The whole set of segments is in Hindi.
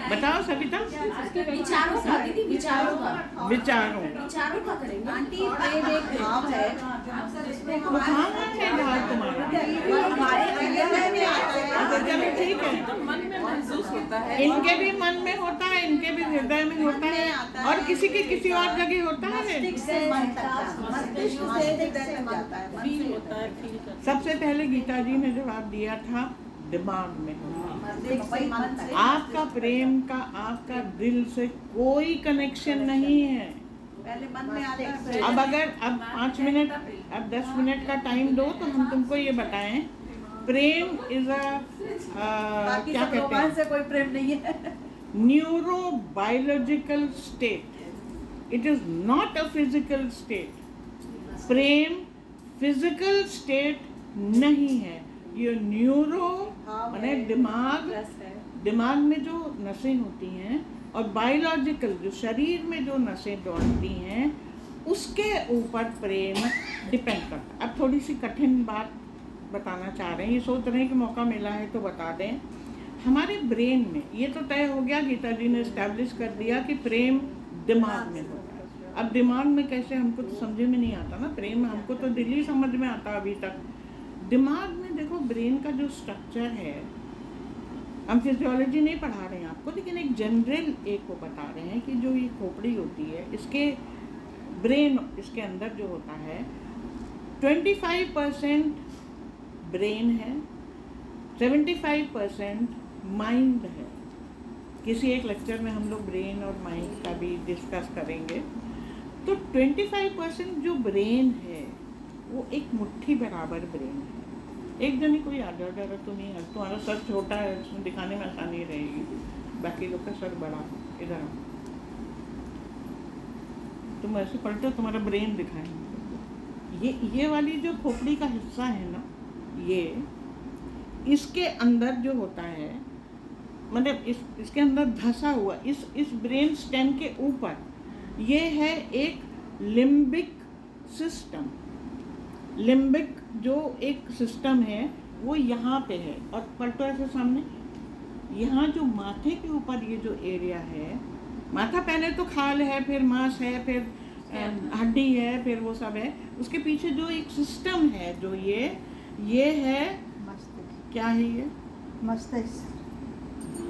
बताओ सविता। विचारों का दीदी, विचारों का करेंगे आंटी प्रेम एक भाव है जिसमें भाव है भाव तुम्हारा। हमारे अंदर में आता है। चलो ठीक है, मन में महसूस होता है, इनके भी मन में होता है, इनके भी हृदय में होता है, और किसी के किसी और जगह होता है। मस्तिष्क से मन तक जाता है। फील होता है, फील करता है। सबसे पहले गीता जी ने जवाब दिया था दिमाग में होता है। आपका प्रेम का आपका दिल से कोई कनेक्शन नहीं है। पहले मन में आता है। अब अगर अब 5 मिनट, अब 10 मिनट का टाइम दो तो हम तुमको ये बताएं, प्रेम इज अ क्या कहते हैं, से कोई प्रेम नहीं है। Neurobiological state, it is not a physical state. Prem physical state नहीं है, ये न्यूरो माने दिमाग में जो नसें होती हैं, और बायोलॉजिकल जो शरीर में जो नसें दौड़ती हैं, उसके ऊपर प्रेम डिपेंड करता है। अब थोड़ी सी कठिन बात बताना चाह रहे हैं, ये सोच रहे हैं कि मौका मिला है तो बता दें। हमारे ब्रेन में ये तो तय हो गया, गीता जी ने एस्टैब्लिश कर दिया कि प्रेम दिमाग में होता है। अब दिमाग में कैसे, हमको तो समझ में नहीं आता ना प्रेम, हमको तो दिल ही समझ में आता अभी तक। दिमाग में देखो ब्रेन का जो स्ट्रक्चर है, हम फिजियोलॉजी नहीं पढ़ा रहे हैं आपको, लेकिन एक जनरल एक को बता रहे हैं कि जो ये खोपड़ी होती है, इसके ब्रेन, इसके अंदर जो होता है 25% ब्रेन है, 75% माइंड है। किसी एक लेक्चर में हम लोग ब्रेन और माइंड का भी डिस्कस करेंगे। तो 25% जो ब्रेन है वो एक मुट्ठी बराबर ब्रेन है। एक जनी कोई आधा डरा तो नहीं है, तुम्हारा सर छोटा है, उसमें दिखाने में आसानी रहेगी, बाकी लोग का सर बड़ा। इधर तुम ऐसे पलटो, तुम्हारा ब्रेन दिखाएंगे। ये वाली जो खोपड़ी का हिस्सा है ना, ये इसके अंदर जो होता है, मतलब इसके अंदर धंसा हुआ इस ब्रेन स्टेम के ऊपर ये है एक लिम्बिक सिस्टम। लिम्बिक जो एक सिस्टम है वो यहाँ पे है, और पलटो ऐसे सामने, यहाँ जो माथे के ऊपर ये जो एरिया है, माथा पहले तो खाल है, फिर मांस है, फिर हड्डी है, फिर वो सब है, उसके पीछे जो एक सिस्टम है, जो ये है मस्तिष्क। क्या है ये? मस्तिष्क।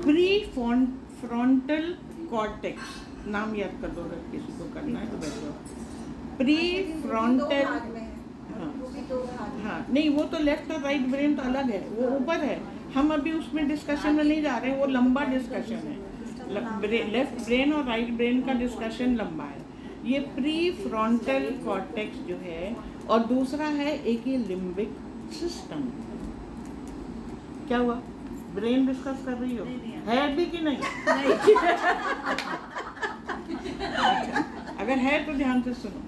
प्री फ्रंटल कॉर्टेक्स, नाम याद कर दो, अगर किसी को करना है तो बैठो। प्री फ्रंटल, हाँ नहीं, वो तो लेफ्ट और राइट ब्रेन तो अलग है, वो ऊपर है, हम अभी उसमें डिस्कशन में नहीं जा रहे हैं, वो लंबा डिस्कशन है। लेफ्ट ब्रेन और राइट ब्रेन का डिस्कशन लंबा है। ये प्री फ्रंटल कॉर्टेक्स जो है, और दूसरा है एक ये लिम्बिक सिस्टम। क्या हुआ? ब्रेन डिस्कस कर रही हो? है अभी कि नहीं? अगर है तो ध्यान से सुनो।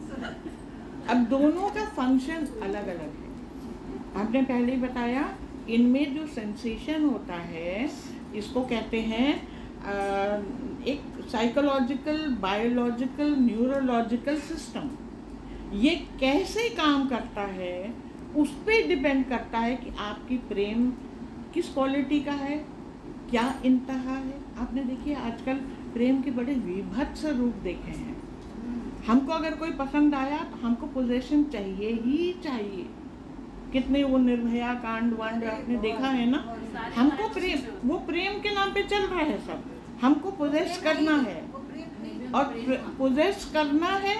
अब दोनों का फंक्शन अलग अलग है। आपने पहले ही बताया, इनमें जो सेंसेशन होता है इसको कहते हैं एक साइकोलॉजिकल, बायोलॉजिकल, न्यूरोलॉजिकल सिस्टम। ये कैसे काम करता है उस पर डिपेंड करता है कि आपकी प्रेम किस क्वालिटी का है, क्या इंतहा है। आपने देखिए आजकल प्रेम के बड़े विभत्स रूप देखे हैं। हमको अगर कोई पसंद आया तो हमको पोजेशन चाहिए ही चाहिए। कितने वो निर्भया कांड वांड आपने देखा है ना। हमको प्रेम, वो प्रेम के नाम पे चल रहा है सब। हमको पोजेस करना है, और पोजेस करना है,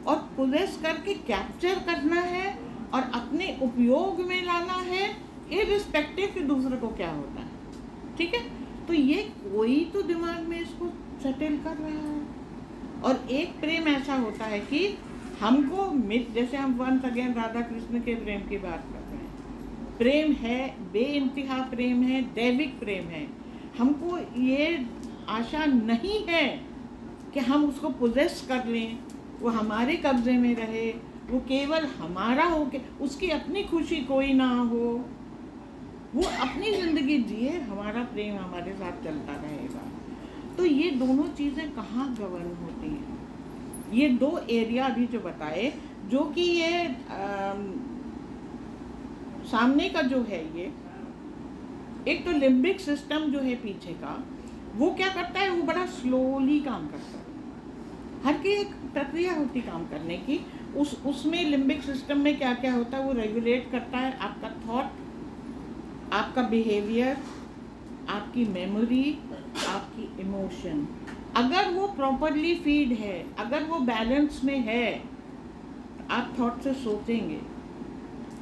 और पोजेस करके कैप्चर करना है, और अपने उपयोग में लाना है, इर्रिस्पेक्टिव कि दूसरे को क्या होता है। ठीक है, तो ये कोई तो दिमाग में इसको सेटल कर रहा है। और एक प्रेम ऐसा होता है कि हमको जैसे हम वंस अगेन राधा कृष्ण के प्रेम की बात कर रहे हैं। प्रेम है, बेइंतहा प्रेम है, दैविक प्रेम है। हमको ये आशा नहीं है कि हम उसको पोजेस कर लें, वो हमारे कब्जे में रहे, वो केवल हमारा हो के उसकी अपनी खुशी कोई ना हो, वो अपनी ज़िंदगी जिए, हमारा प्रेम हमारे साथ चलता रहेगा। तो ये दोनों चीज़ें कहाँ गवर्न होती हैं? ये दो एरिया अभी जो बताए, जो कि ये सामने का जो है, ये एक तो लिम्बिक सिस्टम जो है पीछे का, वो क्या करता है, वो बड़ा स्लोली काम करता है। हर की एक प्रक्रिया होती काम करने की। उसमें लिम्बिक सिस्टम में क्या क्या होता है, वो रेगुलेट करता है आपका थॉट, आपका बिहेवियर, आपकी मेमोरी, आपकी इमोशन। अगर वो प्रॉपरली फीड है, अगर वो बैलेंस में है, आप थॉट से सोचेंगे।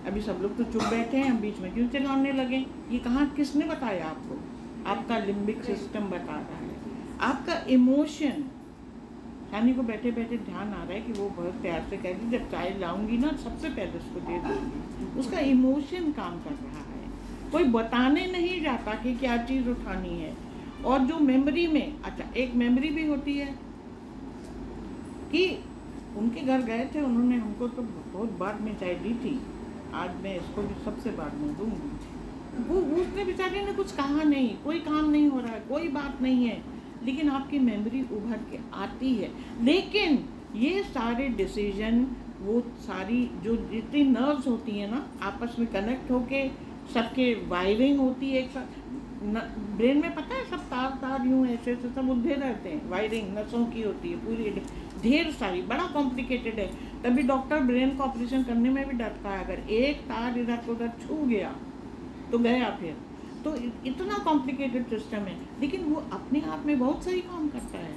अभी सब लोग तो चुप बैठे हैं, हम बीच में क्यों चिल्लाने लगे? ये कहाँ, किसने बताया आपको? आपका लिम्बिक सिस्टम बता रहा है। आपका इमोशन, यानी को बैठे बैठे ध्यान आ रहा है कि वो बहुत प्यार से कह रही, जब चाय लाऊंगी ना सबसे पहले उसको दे दूंगी। उसका इमोशन काम कर रहा है, कोई बताने नहीं जाता कि क्या चीज़ उठानी है। और जो मेमोरी में, अच्छा एक मेमोरी भी होती है कि उनके घर गए थे, उन्होंने हमको तो बहुत बाद में चाय दी थी, आज मैं इसको भी सबसे बाद में दूंगी। वो उसने बेचारे ने कुछ कहा नहीं, कोई काम नहीं हो रहा है, कोई बात नहीं है, लेकिन आपकी मेमोरी उभर के आती है। लेकिन ये सारे डिसीजन, वो सारी जो जितनी नर्व्स होती हैं ना, आपस में कनेक्ट होके सबके वायरिंग होती है एक साथ। ब्रेन में पता है सब तार यूँ ऐसे ऐसे सब उलझे रहते हैं, वायरिंग नसों की होती है पूरी, ढेर सारी, बड़ा कॉम्प्लिकेटेड है। तभी डॉक्टर ब्रेन का ऑपरेशन करने में भी डरता है, अगर एक तार इधर उधर छू गया तो गया फिर। तो इतना कॉम्प्लिकेटेड सिस्टम है, लेकिन वो अपने आप में बहुत सही काम करता है।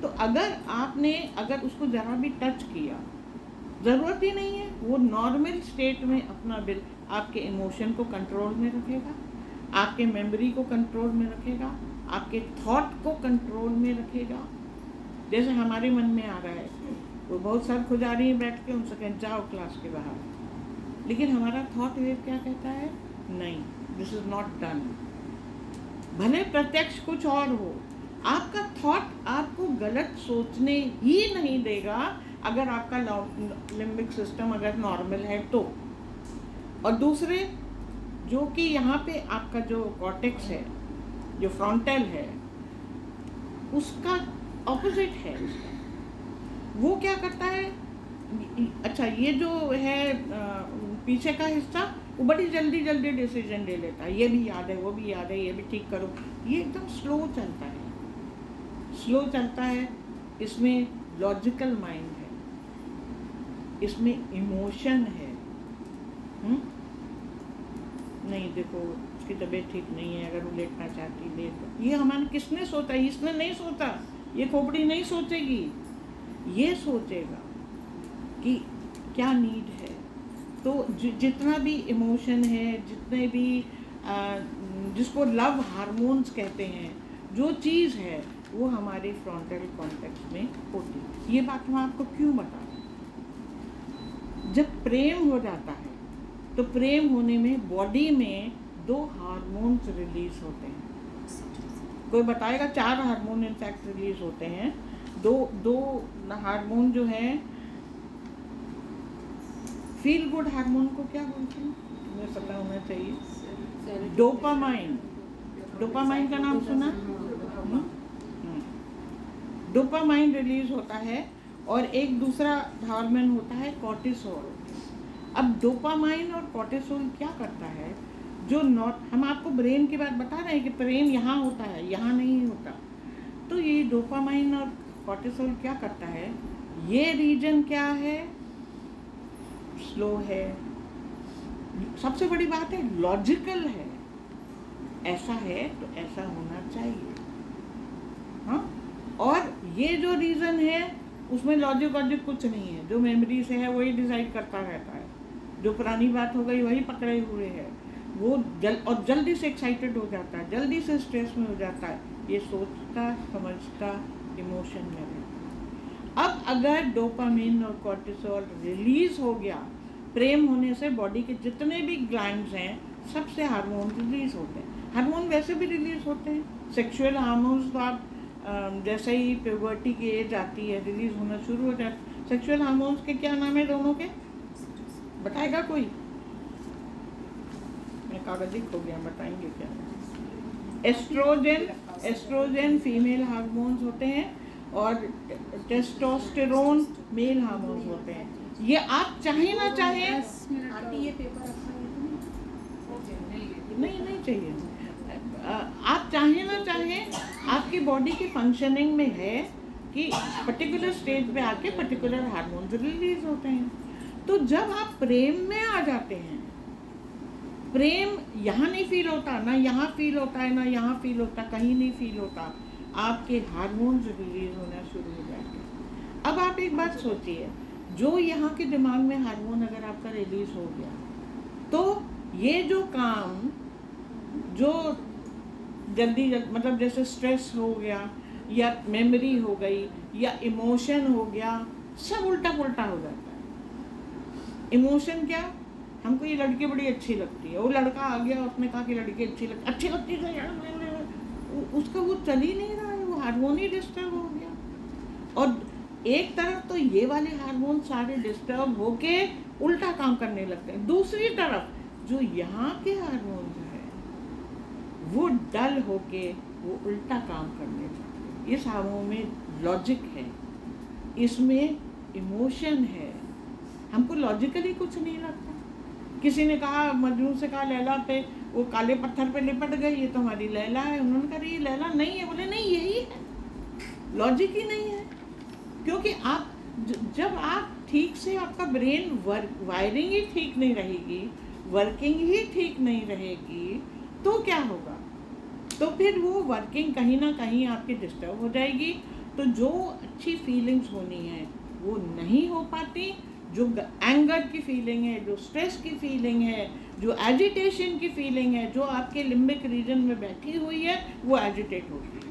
तो अगर उसको ज़रा भी टच किया, ज़रूरत ही नहीं है, वो नॉर्मल स्टेट में अपना बिल आपके इमोशन को कंट्रोल में रखेगा, आपके मेमोरी को कंट्रोल में रखेगा, आपके थॉट को कंट्रोल में रखेगा। जैसे हमारे मन में आ रहा है, वो बहुत सर खुजा रही है बैठ के, उनसे कहें जाओ क्लास के बाहर, लेकिन हमारा थॉट वेव क्या कहता है, नहीं, दिस इज नॉट डन। भले प्रत्यक्ष कुछ और हो, आपका थॉट आपको गलत सोचने ही नहीं देगा अगर आपका लिम्बिक सिस्टम अगर नॉर्मल है तो। और दूसरे, जो कि यहाँ पे आपका जो कॉर्टेक्स है, जो फ्रंटल है, उसका ऑपोजिट है उसका। वो क्या करता है, अच्छा ये जो है पीछे का हिस्सा, वो बड़ी जल्दी जल्दी डिसीजन ले लेता है, ये भी याद है, वो भी याद है, ये भी ठीक करो। ये एकदम स्लो चलता है, स्लो चलता है। इसमें लॉजिकल माइंड है, इसमें इमोशन है। नहीं देखो उसकी तबीयत ठीक नहीं है, अगर वो लेटना चाहती ले लो। ये हमारे किसने सोचा? इसने नहीं सोचा, ये खोपड़ी नहीं सोचेगी, ये सोचेगा कि क्या नीड है। तो जितना भी इमोशन है, जितने भी जिसको लव हार्मोन्स कहते हैं, जो चीज़ है वो हमारे फ्रंटल कॉर्टेक्स में होती है। ये बात मैं आपको क्यों बता रही हूँ? जब प्रेम हो जाता है तो प्रेम होने में बॉडी में 2 हार्मोन्स रिलीज होते हैं। कोई बताएगा 4 हार्मोन इनफैक्ट रिलीज होते हैं। दो हार्मोन जो है, फील गुड हार्मोन को क्या बोलते हैं, मुझे पता होना चाहिए। डोपामाइन, डोपामाइन का नाम सुना? डोपामाइन रिलीज होता है, और एक दूसरा हार्मोन होता है कॉर्टिसोल। अब डोपामाइन और कॉर्टिसोल क्या करता है, जो हम आपको ब्रेन की बात बता रहे हैं कि प्रेम यहाँ होता है, यहाँ नहीं होता। तो ये डोपामाइन और कॉर्टिसोल क्या करता है, ये रीजन क्या है, स्लो है। सबसे बड़ी बात है लॉजिकल है, ऐसा है तो ऐसा होना चाहिए। हाँ, और ये जो रीज़न है उसमें लॉजिक कुछ नहीं है, जो मेमोरी से है वही डिसाइड करता रहता है, जो पुरानी बात हो गई वही पकड़े हुए है। वो जल्दी से एक्साइटेड हो जाता है, जल्दी से स्ट्रेस में हो जाता है, ये सोचता समझता इमोशन में रहता है। अब अगर डोपामिन और कॉर्टिसोल रिलीज हो गया, प्रेम होने से बॉडी के जितने भी ग्लैंड्स हैं सबसे हार्मोन रिलीज होते हैं। हार्मोन वैसे भी रिलीज होते हैं, सेक्सुअल हार्मोन्स तो आप जैसे ही प्यूबर्टी की एज आती है रिलीज होना शुरू हो जाता है। सेक्सुअल हार्मोन्स के क्या नाम है दोनों के, बताएगा कोई? मैं कागज ही खो गया, बताएंगे क्या? एस्ट्रोजन फीमेल हार्मोन्स होते हैं, और टेस्टोस्टेरोन मेल हार्मोन्स होते हैं। ये आप चाहे ना चाहे, नहीं चाहिए, आप चाहे ना चाहे आपकी बॉडी की फंक्शनिंग में है कि पर्टिकुलर स्टेज पे आके पर्टिकुलर हार्मोन रिलीज होते हैं। तो जब आप प्रेम में आ जाते हैं, प्रेम यहाँ नहीं फील होता, ना यहाँ फील होता है, ना यहाँ फील होता, कहीं नहीं फील होता, आपके हार्मोन्स रिलीज होना शुरू हो जाते हैं। अब आप एक बात सोचिए, जो यहाँ के दिमाग में हार्मोन अगर आपका रिलीज हो गया तो ये जो काम जो जल्दी मतलब जैसे स्ट्रेस हो गया या मेमोरी हो गई या इमोशन हो गया, सब उल्टा पुल्टा हो जाता है। इमोशन क्या, हमको ये लड़की बड़ी अच्छी लगती है, वो लड़का आ गया उसने कहा कि लड़की अच्छी लगती है यार, उसका वो चल ही नहीं रहा है, वो हार्मोन ही डिस्टर्ब हो गया। और एक तरफ तो ये वाले हार्मोन सारे डिस्टर्ब होके उल्टा काम करने लगते हैं, दूसरी तरफ जो यहाँ के हार्मोन है वो डल होके वो उल्टा काम करने लगते हैं। इस हार्मोन में लॉजिक है, इसमें इमोशन है, हमको लॉजिकली कुछ नहीं लगता। किसी ने कहा, मजनू से कहा लैला पे वो काले पत्थर पे लिपट गई, ये तो हमारी लैला है। उन्होंने कहा ये लैला नहीं है, बोले नहीं यही है, लॉजिक ही नहीं है। क्योंकि आप जब आप ठीक से, आपका ब्रेन वायरिंग ही ठीक नहीं रहेगी, वर्किंग ही ठीक नहीं रहेगी, तो क्या होगा, तो फिर वो वर्किंग कहीं ना कहीं आपकी डिस्टर्ब हो जाएगी। तो जो अच्छी फीलिंग्स होनी है वो नहीं हो पाती, जो एंगर की फीलिंग है, जो स्ट्रेस की फीलिंग है, जो एजिटेशन की फीलिंग है, जो आपके लिम्बिक रीजन में बैठी हुई है, वो एजिटेट होती है।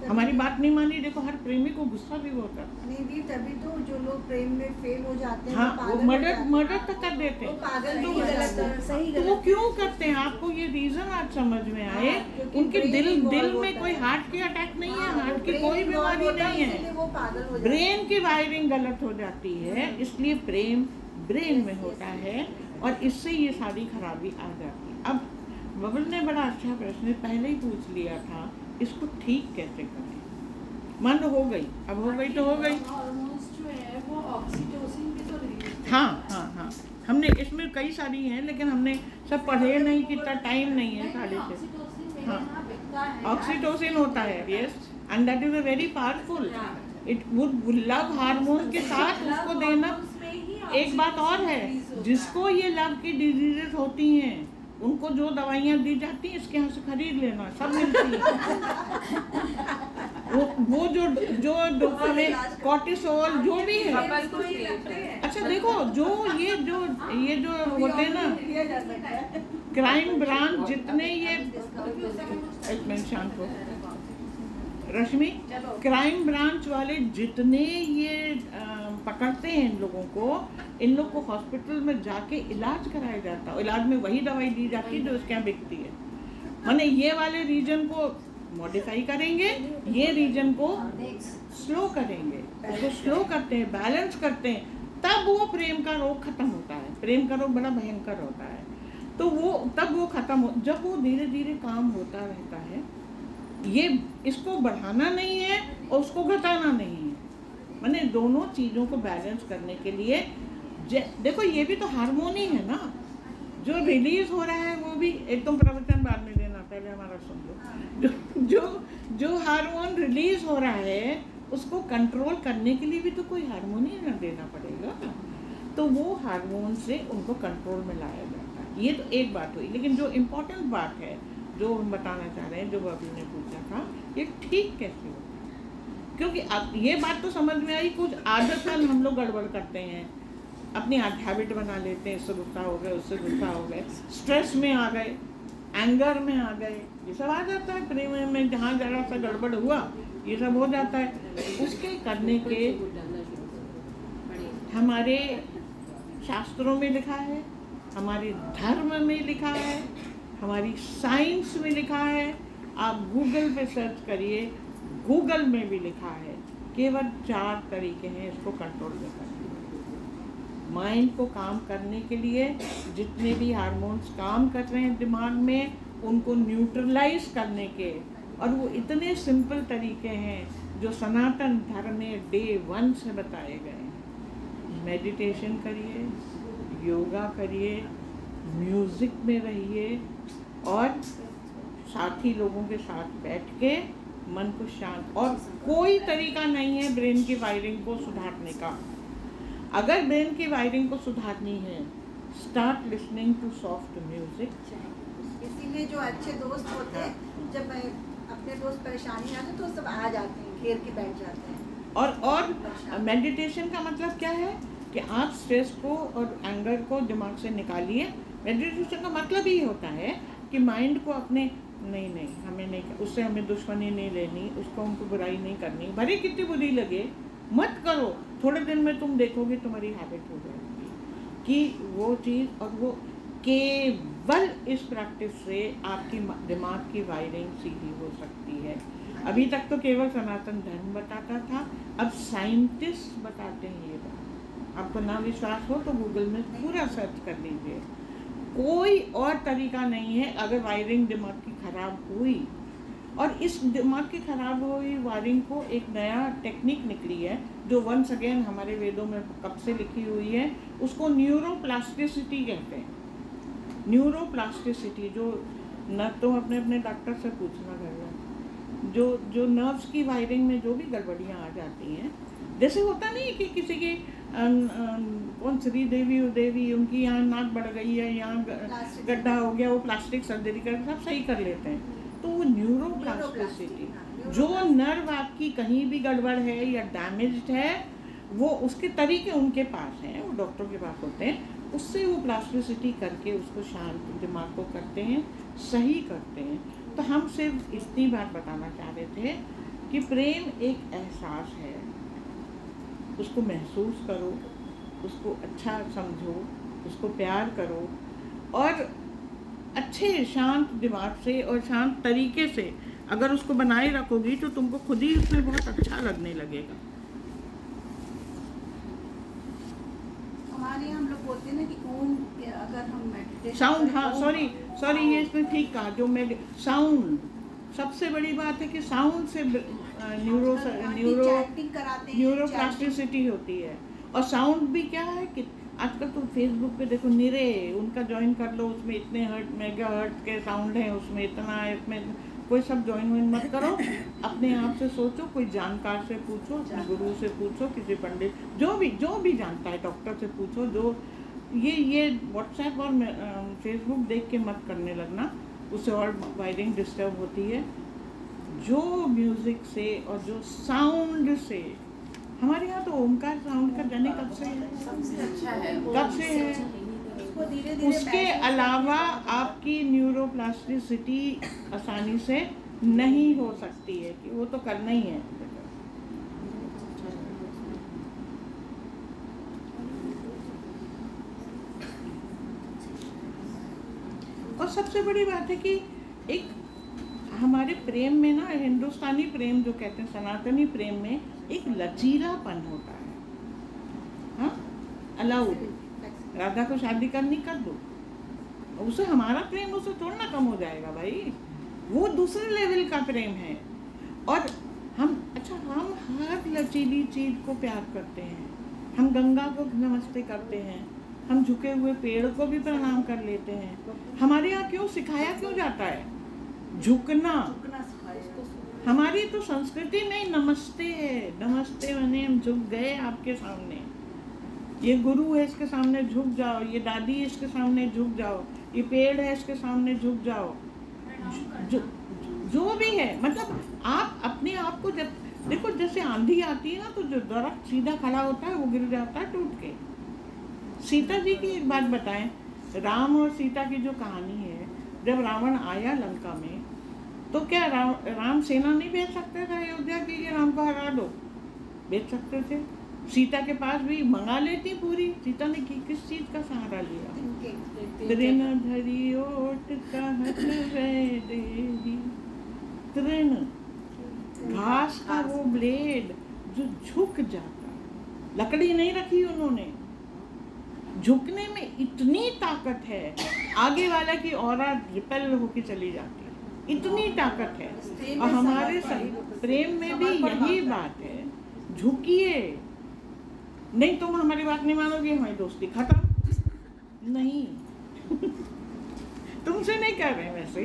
हमारी बात नहीं मानी, देखो हर प्रेमी को गुस्सा भी होता है। नहीं दी, तभी तो जो लोग प्रेम में फेल हो जाते हैं, हाँ, वो मर्डर तक कर देते हैं। पागल तो नहीं, गलत सही तो वो क्यों करते हैं, आपको ये रीजन आज समझ में आए। उनके दिल में कोई हार्ट की अटैक नहीं है, हार्ट की कोई बीमारी नहीं है, वो पागल हो ब्रेन की वायरिंग गलत हो जाती है, इसलिए प्रेम ब्रेन में होता है और इससे ये सारी खराबी आ जाती है। अब बबल ने बड़ा अच्छा प्रश्न पहले ही पूछ लिया था, इसको ठीक कैसे करें। मान लो हो गई, अब हो गई तो हो गई। हार्मोन्स जो है वो ऑक्सीटोसिन के तो रिलीज। हाँ, हमने इसमें कई सारी हैं लेकिन हमने सब पढ़े नहीं, कितना टाइम नहीं है साढ़े से। हाँ, ऑक्सीटोसिन होता है, yes, and that is a very powerful, it would love hormone के साथ उसको देना। एक बात और है, जिसको ये लव की डिजीजेस होती हैं उनको जो दवाइयाँ दी जाती हैं इसके यहाँ से खरीद लेना, सब मिलती है। वो जो डोपामिन, कॉर्टिसोल, जो भी है। अच्छा देखो, जो होते हैं ना क्राइम ब्रांच, जितने ये एक मिनट शांत हो रश्मि, क्राइम ब्रांच वाले जितने ये पकड़ते हैं इन लोगों को, इन लोग को हॉस्पिटल में जाके इलाज कराया जाता है, इलाज में वही दवाई दी जाती है जो उसके यहाँ बिकती है। माने ये वाले रीजन को मॉडिफाई करेंगे, ये रीजन को स्लो करेंगे, उसको स्लो करते हैं, बैलेंस करते हैं, तब वो प्रेम का रोग खत्म होता है। प्रेम का रोग बड़ा भयंकर होता है, तो वो तब वो खत्म हो, जब वो धीरे धीरे काम होता रहता है। ये इसको बढ़ाना नहीं है और उसको घटाना नहीं है, माने दोनों चीज़ों को बैलेंस करने के लिए देखो, ये भी तो हार्मोन ही है ना जो रिलीज हो रहा है, वो भी एक तो प्रवचन बाद में देना, पहले हमारा सुन लो। जो हार्मोन रिलीज हो रहा है उसको कंट्रोल करने के लिए भी तो कोई हार्मोन ही ना देना पड़ेगा, तो वो हार्मोन से उनको कंट्रोल में लाया जाता है। ये तो एक बात हुई, लेकिन जो इम्पोर्टेंट बात है जो हम बताना चाह रहे हैं, जो अभी ने पूछा था, ये ठीक कैसे होता है। क्योंकि अब ये बात तो समझ में आई, कुछ आदतन हम लोग गड़बड़ करते हैं, अपनी हैबिट बना लेते हैं, इससे गुस्सा हो गए, उससे गुस्सा हो गए, स्ट्रेस में आ गए, एंगर में आ गए, ये सब आ जाता है। प्रेम में जहाँ जरा सा गड़बड़ हुआ ये सब हो जाता है। उसके करने के हमारे शास्त्रों में लिखा है, हमारे धर्म में लिखा है, हमारी साइंस में लिखा है। आप गूगल पे सर्च करिए, गूगल में भी लिखा है। केवल 4 तरीके हैं इसको कंट्रोल में करने। माइंड को काम करने के लिए जितने भी हार्मोन्स काम कर रहे हैं दिमाग में, उनको न्यूट्रलाइज करने के, और वो इतने सिंपल तरीके हैं जो सनातन धर्म में डे 1 से बताए गए हैं। मेडिटेशन करिए, योगा करिए, म्यूज़िक में रहिए और साथी लोगों के साथ बैठ के मन को शांत, और कोई तरीका नहीं है ब्रेन की वायरिंग को सुधारने का। अगर ब्रेन की वायरिंग को सुधारनी है, start listening to soft music. इसीलिए जो अच्छे दोस्त होते हैं, जब अपने दोस्त परेशानी आते तो सब आ जाते हैं, घेर के बैठ जाते हैं। और मेडिटेशन का मतलब क्या है कि आप स्ट्रेस को और एंगर को दिमाग से निकालिए। मेडिटेशन का मतलब ही होता है कि माइंड को अपने नहीं हमें नहीं, उससे हमें दुश्मनी नहीं लेनी, उसको हमको बुराई नहीं करनी, भले कितनी बुरी लगे मत करो। थोड़े दिन में तुम देखोगे तुम्हारी हैबिट हो जाएगी कि वो चीज़, और वो केवल इस प्रैक्टिस से आपकी दिमाग की वायरिंग सीधी हो सकती है। अभी तक तो केवल सनातन धर्म बताता था, अब साइंटिस्ट बताते हैं ये बात। आपको ना विश्वास हो तो गूगल में पूरा सर्च कर लीजिए। कोई और तरीका नहीं है। अगर वायरिंग दिमाग की खराब हुई, और इस दिमाग की खराब हुई वायरिंग को एक नया टेक्निक निकली है जो वंस अगेन हमारे वेदों में कब से लिखी हुई है, उसको न्यूरोप्लास्टिसिटी कहते हैं। न्यूरोप्लास्टिसिटी, जो न तो अपने अपने डॉक्टर से पूछना घर में, जो नर्व्स की वायरिंग में जो भी गड़बड़ियाँ आ जाती हैं, जैसे होता नहीं कि किसी की कौन श्री देवी उदेवी, उनकी यहाँ नाक बढ़ गई है, यहाँ गड्ढा हो गया, वो प्लास्टिक सर्जरी करके सब सही कर लेते हैं। तो वो न्यूरोप्लास्टिसिटी, जो नर्व आपकी कहीं भी गड़बड़ है या डैमेज्ड है, वो उसके तरीके उनके पास हैं, वो डॉक्टर के पास होते हैं, उससे वो प्लास्टिसिटी करके उसको शांत दिमाग को करते हैं, सही करते हैं। तो हम सिर्फ इतनी बात बताना चाह रहे थे कि प्रेम एक एहसास है, उसको महसूस करो, उसको अच्छा समझो, उसको प्यार करो, और अच्छे शांत दिमाग से और शांत तरीके से अगर उसको बनाए रखोगी तो तुमको खुद ही उसमें बहुत अच्छा लगने लगेगा। हमारे यहाँ हम लोग बोलते हैं ना कि ओम, अगर हम मेडिटेशन साउंड, हाँ सॉरी ये इसमें ठीक कहा, जो मैं साउंड सबसे बड़ी बात है कि साउंड से न्यूरोप्लास्टिसिटी होती है। और साउंड भी क्या है कि आजकल तो फेसबुक पे देखो निरे उनका ज्वाइन कर लो, उसमें इतने हर्ट मेगा हर्ट के साउंड हैं, उसमें इतना है, इसमें कोई सब ज्वाइन मत करो। अपने आप से सोचो, कोई जानकार से पूछो, गुरु से पूछो, किसी पंडित जो भी जानता है, डॉक्टर से पूछो। जो ये व्हाट्सएप और फेसबुक देख के मत करने लगना, उससे और वायरिंग डिस्टर्ब होती है। जो म्यूजिक से और जो साउंड से, हमारे यहाँ तो ओमकार साउंड का जाने कब से है, सबसे अच्छा है, कब से है। उसको धीरे-धीरे उसके अलावा आपकी न्यूरोप्लास्टिसिटी आसानी से नहीं हो सकती है, कि वो तो करना ही है। और सबसे बड़ी बात है कि एक हमारे प्रेम में ना, हिंदुस्तानी प्रेम जो कहते हैं, सनातनी प्रेम में एक लचीलापन होता है। हाँ, अलाउड, राधा को शादी करनी कर दो, उसे हमारा प्रेम उससे थोड़ा ना कम हो जाएगा भाई, वो दूसरे लेवल का प्रेम है। और हम हर लचीली चीज को प्यार करते हैं। हम गंगा को नमस्ते करते हैं, हम झुके हुए पेड़ को भी प्रणाम कर लेते हैं। हमारे यहाँ क्यों सिखाया क्यों जाता है झुकना? हमारी तो संस्कृति में नमस्ते है। नमस्ते माने हम झुक गए आपके सामने, ये गुरु है इसके सामने झुक जाओ, ये दादी है इसके सामने झुक जाओ, ये पेड़ है इसके सामने झुक जाओ, जो भी है। मतलब आप अपने आप को, जब देखो जैसे आंधी आती है ना, तो जो दरख्त सीधा खड़ा होता है वो गिर जाता है टूट के। सीता जी की एक बात बताएं, राम और सीता की जो कहानी है, जब रावण आया लंका में, तो क्या राम सेना नहीं भेज सकते थे अयोध्या की, राम को हरा दो? भेज सकते थे। सीता के पास भी मंगा लेती पूरी। सीता ने किस चीज का सहारा लिया? तृण धरी ओट कहत वैदेही, तृण घास का वो ब्लेड जो झुक जाता, लकड़ी नहीं रखी उन्होंने। झुकने में इतनी ताकत है, आगे वाला की औरा रिपेल होके चली जाती है, इतनी ताकत है। और हमारे प्रेम में भी यही बात है, झुकिए। नहीं तुम हमारी बात नहीं मानोगे, हमारी दोस्ती खत्म। नहीं तुमसे नहीं कर रहे वैसे।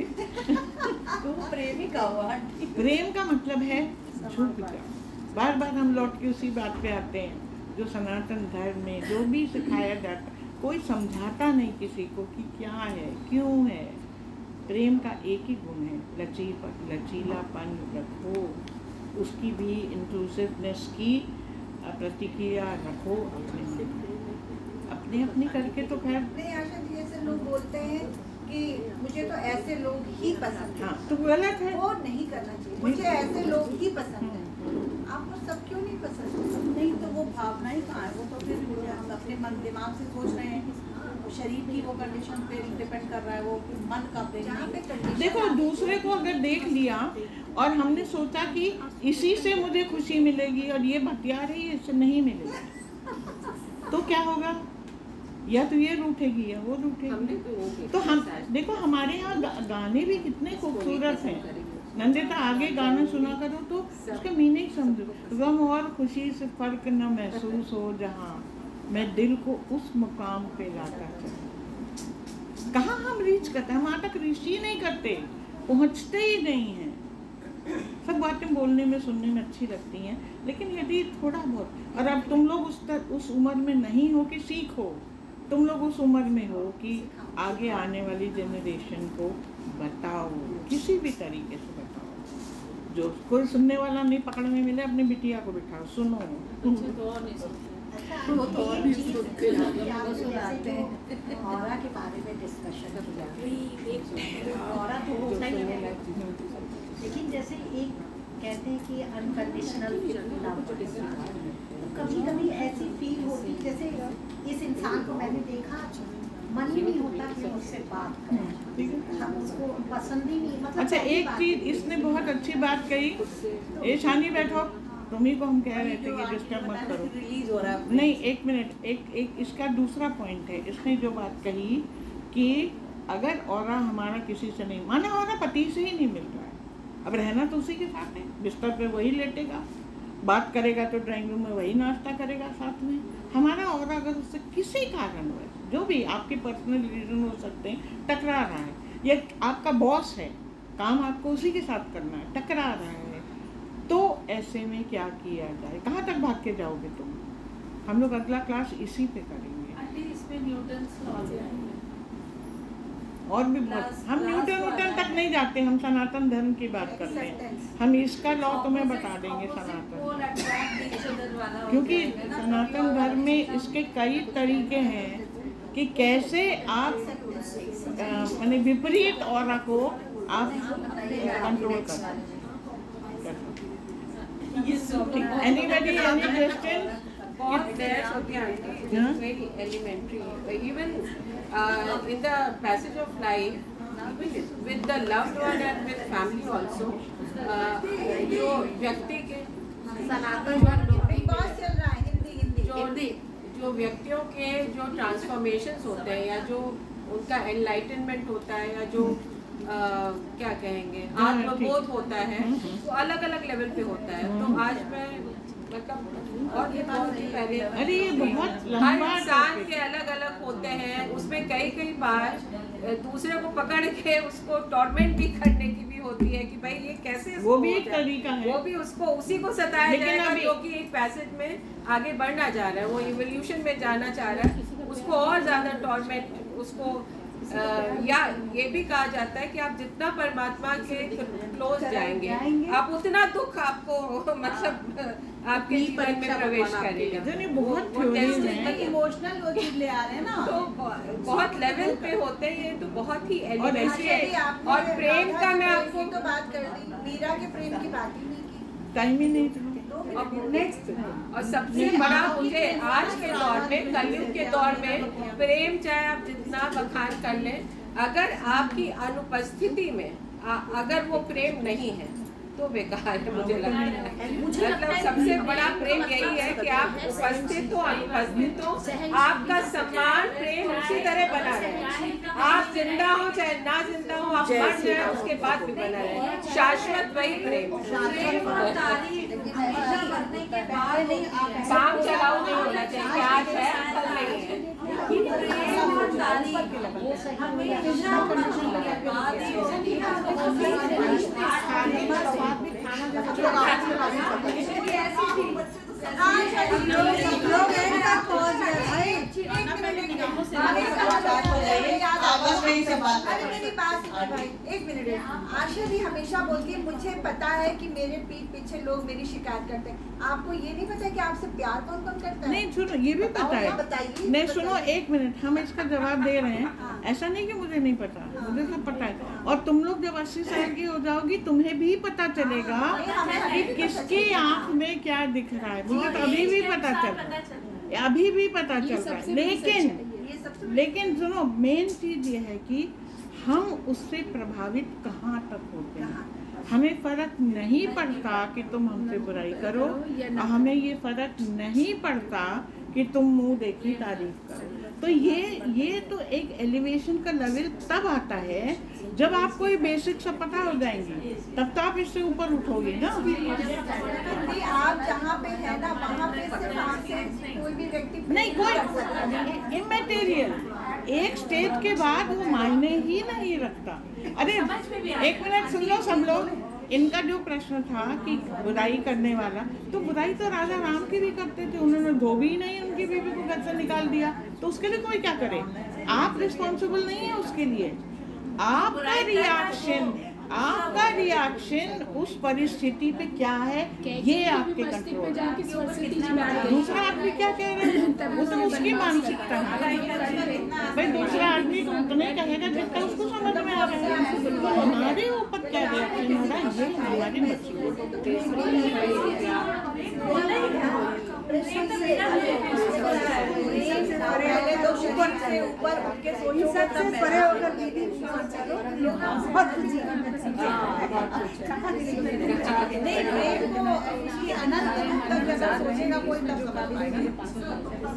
तो प्रेमिका हुआ। प्रेम का मतलब है झुक जाओ। बार बार हम लौट के उसी बात पे आते हैं, जो सनातन धर्म में जो भी सिखाया जाता, कोई समझाता नहीं किसी को कि क्या है, क्यों है। प्रेम का एक ही गुण है, लचीलापन रखो, उसकी भी इंक्लूसिवनेस की प्रतिक्रिया रखो अपने अपने करके। तो खैर नहीं आशा जी, ऐसे लोग बोलते हैं कि मुझे तो ऐसे लोग ही पसंद है। हाँ, तो गलत है, वो नहीं करना चाहिए। मुझे ऐसे लोग ही पसंद है। आपको सब क्यों नहीं पसंद? नहीं तो वो भावना ही कहाँ है? वो तो फिर हम अपने मन दिमाग से सोच रहे हैं, शरीर की वो कंडीशन पे डिपेंड कर रहा है, वो मन का पे। देखो, दूसरे को अगर देख लिया और हमने सोचा कि इसी से मुझे खुशी मिलेगी और ये बतिया रही है, इससे नहीं मिलेगी, तो क्या होगा? या तो ये रूठेगी या वो रूठेगी। तो हम देखो, हमारे यहाँ गाने भी कितने खूबसूरत हैं। नंदिता, आगे गाना सुना करो तो उसका मीनिंग समझो। गम और खुशी से फर्क न महसूस हो जहाँ, मैं दिल को उस मुकाम पे लाता चलूं। कहाँ हम रीच करते हैं? हम वहाँ तक रीच ही नहीं करते, पहुँचते ही नहीं हैं। सब बातें बोलने में सुनने में अच्छी लगती हैं, लेकिन यदि थोड़ा बहुत, और अब तुम लोग उस उम्र में नहीं हो कि सीखो, तुम लोग उस उम्र में हो कि आगे आने वाली जनरेशन को बताओ, किसी भी तरीके से बताओ। जो कोई सुनने वाला नहीं पकड़ने मिले, अपनी बिटिया को बिठाओ, सुनो। वो तो और भी सुनते हैं। औरा के बारे में डिस्कशन किया। औरा तो होता ही है, लेकिन जैसे एक कहते हैं कि अनकंडीशनल लव, तो कभी कभी ऐसी फील होती जैसे इस इंसान को मैंने देखा, मन ही नहीं होता कि उससे बात करें, हम उसको पसंद ही नहीं। मतलब अच्छा, एक चीज इसने बहुत अच्छी बात कही। ए शानी, बैठो, तुम्ही को हम कह रहे थे कि डिस्टर्ब मत करो। रिलीज हो रहा है। नहीं, एक मिनट, एक इसका दूसरा पॉइंट है। इसने जो बात कही कि अगर औरा हमारा किसी से नहीं, माना औरा पति से ही नहीं मिल रहा है, अब रहना तो उसी के साथ है, बिस्तर पे वही लेटेगा, बात करेगा तो ड्राइंग रूम में वही नाश्ता करेगा साथ में। हमारा और अगर उससे किसी कारण हो, जो भी आपके पर्सनल रीजन हो सकते हैं, टकरा रहा है, या आपका बॉस है, काम आपको उसी के साथ करना है, टकरा रहा है, तो ऐसे में क्या किया जाए? कहाँ तक भाग के जाओगे तुम? हम लोग अगला क्लास इसी पे करेंगे। इसमें न्यूटन्स लॉ है और भी बहुत, हम न्यूटन तक नहीं जाते, हम सनातन धर्म की बात करते हैं। हम इसका लॉ तुम्हें बता देंगे सनातन, क्योंकि सनातन धर्म में इसके कई तरीके हैं कि कैसे आप माने विपरीत ऑरा को आप कंट्रोल कर सकते। Anybody, any question? Very elementary. Even in the passage of life, with the loved one and with family also, जो व्यक्ति के जो व्यक्तियों के जो ट्रांसफॉर्मेशंस होते हैं, या जो उनका एनलाइटनमेंट होता है, या जो क्या कहेंगे आत्मबोध होता है, वो अलग अलग लेवल पे होता है। तो आज मैं मतलब और ये बहुत ही पहले, अरे ये बहुत हर इंसान के अलग अलग होते हैं, उसमें कई बार दूसरे को पकड़ के उसको टॉर्मेंट भी करने की भी होती है कि भाई ये कैसे, वो भी एक तरीका है, वो भी उसको उसी को सताया जाएगा जो कि एक पैसेज में आगे बढ़ना चाह रहा है, वो इवोल्यूशन में जाना चाह रहा है, उसको और ज्यादा टॉर्मेंट, उसको या ये भी कहा जाता है कि आप जितना परमात्मा के क्लोज जाएंगे, आप उतना दुख आपको मतलब आपके जीवन में प्रवेश करेगा। बहुत इमोशनल वो चीज ले आ रहे हैं ना, तो बहुत लेवल पे होते हैं ये, तो बहुत ही एलिमेंट्री है। और प्रेम का मैं आपको तो बात कर दी, मीरा के प्रेम की बात ही नहीं की, टाइम ही नहीं था। नेक्स्ट, और सबसे बड़ा मुझे आज के दौर में, कलयुग के दौर में, प्रेम चाहे आप जितना बखान कर लें, अगर आपकी अनुपस्थिति में अगर वो प्रेम नहीं है तो बेकार है, मुझे लगता है। मतलब सबसे बड़ा प्रेम यही है कि आप उपस्थित हो, अनुपस्थित हो, आपका सम्मान प्रेम उसी तरह बना रहे, आप जिंदा हो चाहे ना जिंदा हो, आप मर जाए उसके बाद भी बना रहे, शाश्वत वही प्रेम। काम चलाऊ नहीं होना चाहिए, आज है कल नहीं है। एक मिनट, आशा दी हमेशा बोलती है मुझे पता है कि मेरे पीठ पीछे लोग मेरी शिकायत करते हैं, आपको ये नहीं पता कि आपसे प्यार कौन कौन करता है? नहीं सुनो, ये भी पता है। बताइए। नहीं सुनो, एक मिनट, हम इसका जवाब दे रहे हैं। ऐसा नहीं कि मुझे नहीं पता, मुझे सब पता है। और तुम लोग जब 80 साल की हो जाओगी तुम्हें भी पता चलेगा कि किसकी आंख में क्या दिख रहा है। मुझे तो अभी भी पता चल रहा है, अभी भी पता चल रहा है। लेकिन सुनो, मेन चीज ये है कि हम उससे प्रभावित कहाँ तक होते हैं। हमें फर्क नहीं पड़ता कि तुम हमसे बुराई करो, और हमें ये फर्क नहीं पड़ता कि तुम मुंह देखी तारीफ करो। तो ये तो एक एलिवेशन का लेवल तब आता है जब आपको ये बेसिक सब पता हो जाएंगी, तब तो आप इससे ऊपर उठोगे ना। आप जहाँ पे है ना वहाँ पे सिर्फ आपसे कोई भी व्यक्ति नहीं, कोई इमैटेरियल एक स्टेज के बाद वो मायने ही नहीं रखता। अरे एक मिनट सुन लो सब लोग, इनका जो प्रश्न था कि बुराई करने वाला, तो बुराई तो राजा राम की भी करते थे, उन्होंने धोबी ही नहीं उनकी बीवी को घर से निकाल दिया, तो उसके लिए कोई क्या करे? आप रिस्पॉन्सिबल नहीं है उसके लिए। आपका रिएक्शन उस परिस्थिति पे क्या है ये आपके कंट्रोल। दूसरा आदमी क्या कह रहे हैं वो तो उसकी मानसिकता है भाई। दूसरा आदमी तो उतने कहेगा जितना उसको समझ में आ रहा है। हमारे ऊपर क्या रिएक्शन हो रहा है ये हमारी मर्जी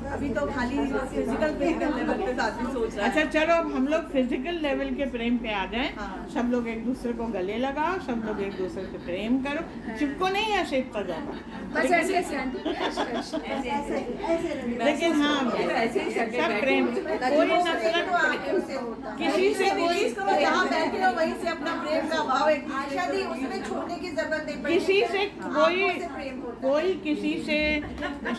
अभी तो खाली फिजिकल लेवल पे आदमी सोच रहा है। अच्छा चलो, अब हम लोग फिजिकल लेवल के प्रेम पे आ जाएं। सब लोग एक दूसरे को गले लगाओ, सब लोग एक दूसरे से प्रेम करो, चिपको नहीं ऐसे इतना जाओ बस ऐसे। लेकिन हाँ सब प्रेम, कोई नफरत किसी से जहाँ बैठे हो वहीं से अपना प्रेम का भाव एक आशा दी उसमें छोड़ने की जरूरत नहीं पड़ती। किसी से कोई किसी से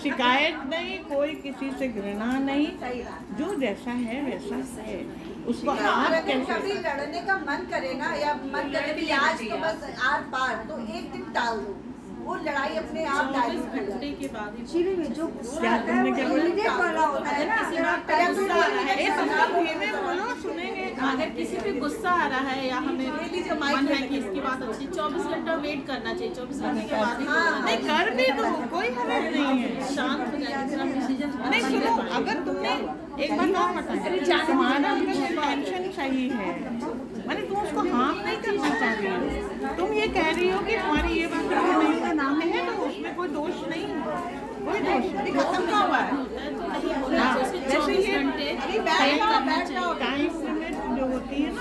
शिकायत नहीं, कोई किसी से घृणा नहीं, जो जैसा है वैसा है। उसको आप कभी लड़ने का मन करे ना, या मन करे कि आज तो बस आर पार, तो एक दिन टाल दो, वो लड़ाई अपने आप डायलूट हो जाती है। जो क्या तुमने क्या बोला? बोलो सुनेंगे। अगर किसी पे गुस्सा आ रहा है या हमें मन है कि इसकी बात अच्छी, 24 घंटा वेट करना चाहिए। 24 घंटे के बाद नहीं कर भी दो, कोई हरज नहीं है, शांत हो जाएगा डिसीजन। नहीं सुनो, अगर तुमने एक बात और बताया, तुम्हारा अगर टेंशन सही है, मैंने तुम उसको हार्म नहीं करना चाह रही हो, तुम ये कह रही हो कि तुम्हारी ये बात नहीं का नाम है, तो उसमें कोई दोष नहीं, कोई दोष नहीं, खत्म का हुआ है। जैसे ये टाइम लिमिट जो होती है ना,